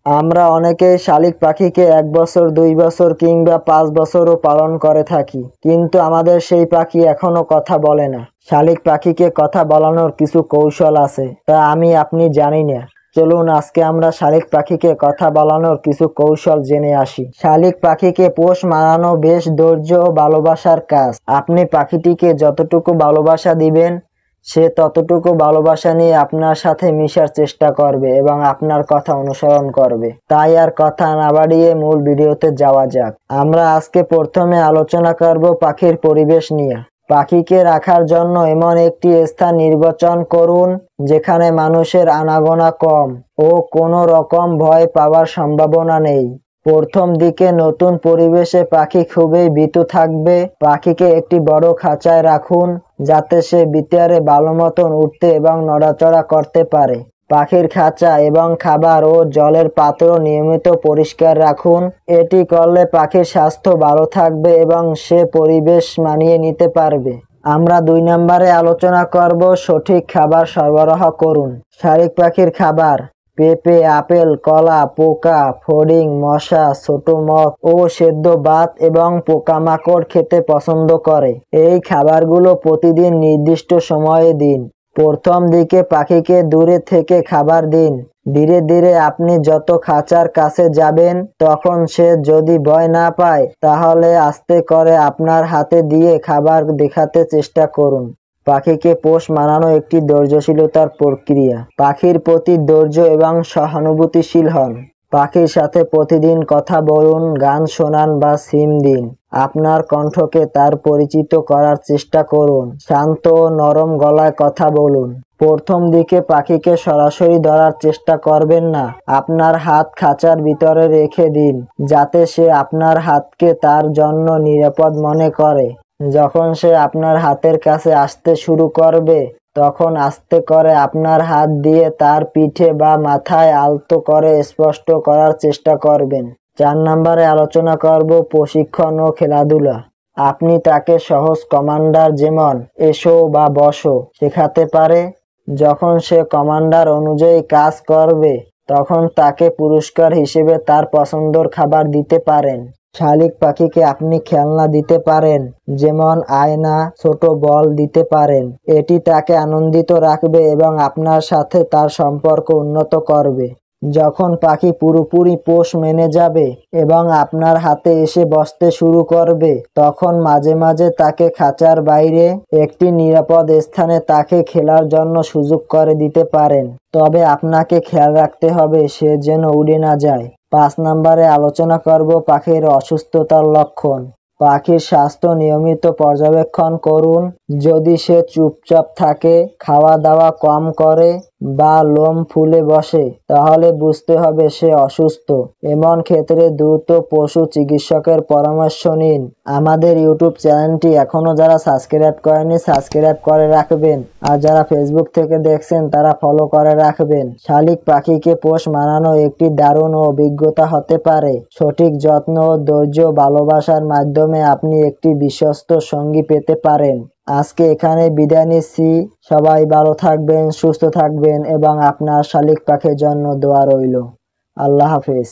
আমরা অনেকেই শালিক পাখিকে 1 বছর, 2 বছর কিংবা 5 বছরও পালন করে থাকি, কিন্তু আমাদের সেই পাখি এখনো কথা বলে না। শালিক পাখিকে কথা বলানোর কিছু কৌশল আছে, তা আপনি জানি না। চলুন আজকে আমরা শালিক পাখিকে কথা বলানোর কিছু কৌশল জেনে আসি। শালিক পাখিকে পোষ মানানো বেশ ধৈর্য ও ভালোবাসার কাজ। আপনি পাখিটিকে যতটুকু ভালোবাসা দিবেন, সে ততটুকু ভালোবাসা নিয়ে আপনার সাথে মিশার চেষ্টা করবে এবং আপনার কথা অনুসরণ করবে। তাই আর কথা না বাড়িয়ে মূল ভিডিওতে যাওয়া যাক। আমরা আজকে প্রথমে আলোচনা করব পাখির পরিবেশ নিয়ে। পাখিকে রাখার জন্য এমন একটি স্থান নির্বাচন করুন যেখানে মানুষের আনাগোনা কম ও কোনো রকম ভয় পাওয়ার সম্ভাবনা নেই। প্রথম দিকে নতুন পরিবেশে পাখি খুবই ভীতু থাকবে। পাখিকে একটি বড় খাঁচায় রাখুন যাতে সে ভিতরে ভালো মতন উঠতে এবং নড়াচড়া করতে পারে। পাখির খাঁচা এবং খাবার ও জলের পাত্র নিয়মিত পরিষ্কার রাখুন। এটি করলে পাখির স্বাস্থ্য ভালো থাকবে এবং সে পরিবেশ মানিয়ে নিতে পারবে। আমরা 2 নম্বরে আলোচনা করব সঠিক খাবার সরবরাহ করুন। শালিক পাখির খাবার: পেঁপে, আপেল, কলা, পোকা, ফড়িং, মশা, ছোট মথ ও সেদ্ধ ভাত এবং পোকামাকড় খেতে পছন্দ করে। এই খাবারগুলো প্রতিদিন নির্দিষ্ট সময়ে দিন। প্রথম দিকে পাখিকে দূরে থেকে খাবার দিন। ধীরে ধীরে আপনি যত খাঁচার কাছে যাবেন, তখন সে যদি ভয় না পায়, তাহলে আস্তে করে আপনার হাতে দিয়ে খাবার দেখাতে চেষ্টা করুন। পাখিকে পোষ মানানো একটি ধৈর্যশীলতার প্রক্রিয়া। পাখির প্রতি ধৈর্য এবং সহানুভূতিশীল হন। পাখির সাথে প্রতিদিন কথা বলুন, গান শোনান বা সিম দিন। আপনার কণ্ঠকে তার পরিচিত করার চেষ্টা করুন। শান্ত ও নরম গলায় কথা বলুন। প্রথম দিকে পাখিকে সরাসরি ধরার চেষ্টা করবেন না। আপনার হাত খাঁচার ভিতরে রেখে দিন যাতে সে আপনার হাতকে তার জন্য নিরাপদ মনে করে। যখন সে আপনার হাতের কাছে আসতে শুরু করবে, তখন আস্তে করে আপনার হাত দিয়ে তার পিঠে বা মাথায় আলতো করে স্পষ্ট করার চেষ্টা করবেন। 4 নম্বরে আলোচনা করব প্রশিক্ষণ ও খেলাধুলা। আপনি তাকে সহজ কমান্ডার যেমন এসো বা বসো শেখাতে পারে। যখন সে কমান্ডার অনুযায়ী কাজ করবে, তখন তাকে পুরস্কার হিসেবে তার পছন্দের খাবার দিতে পারেন। শালিক পাখিকে আপনি খেলনা দিতে পারেন, যেমন আয়না, ছোট বল দিতে পারেন। এটি তাকে আনন্দিত রাখবে এবং আপনার সাথে তার সম্পর্ক উন্নত করবে। যখন পাখি পুরোপুরি পোষ মেনে যাবে এবং আপনার হাতে এসে বসতে শুরু করবে, তখন মাঝে মাঝে তাকে খাঁচার বাইরে একটি নিরাপদ স্থানে তাকে খেলার জন্য সুযোগ করে দিতে পারেন। তবে আপনাকে খেয়াল রাখতে হবে সে যেন উড়ে না যায়। 5 নম্বরে আলোচনা করব পাখির অসুস্থতার লক্ষণ। পাখির স্বাস্থ্য নিয়মিত পর্যবেক্ষণ করুন। যদি সে চুপচাপ থাকে, খাওয়া দাওয়া কম করে বা লোম ফুলে বসে, তাহলে বুঝতে হবে সে অসুস্থ। এমন ক্ষেত্রে দ্রুত পশু চিকিৎসকের পরামর্শ নিন। আমাদের ইউটিউব চ্যানেলটি এখনো যারা সাবস্ক্রাইব করেনি, সাবস্ক্রাইব করে রাখবেন। আর যারা ফেসবুক থেকে দেখছেন তারা ফলো করে রাখবেন। শালিক পাখিকে পোষ মানানো একটি দারুণ অভিজ্ঞতা হতে পারে। সঠিক যত্ন ও ধৈর্য ভালোবাসার মাধ্যমে আপনি একটি বিশ্বস্ত সঙ্গী পেতে পারেন। আজকে এখানে বিদায় নিচ্ছি। সবাই ভালো থাকবেন, সুস্থ থাকবেন এবং আপনার শালিক পাখির জন্য দোয়া রইল। আল্লাহ হাফেজ।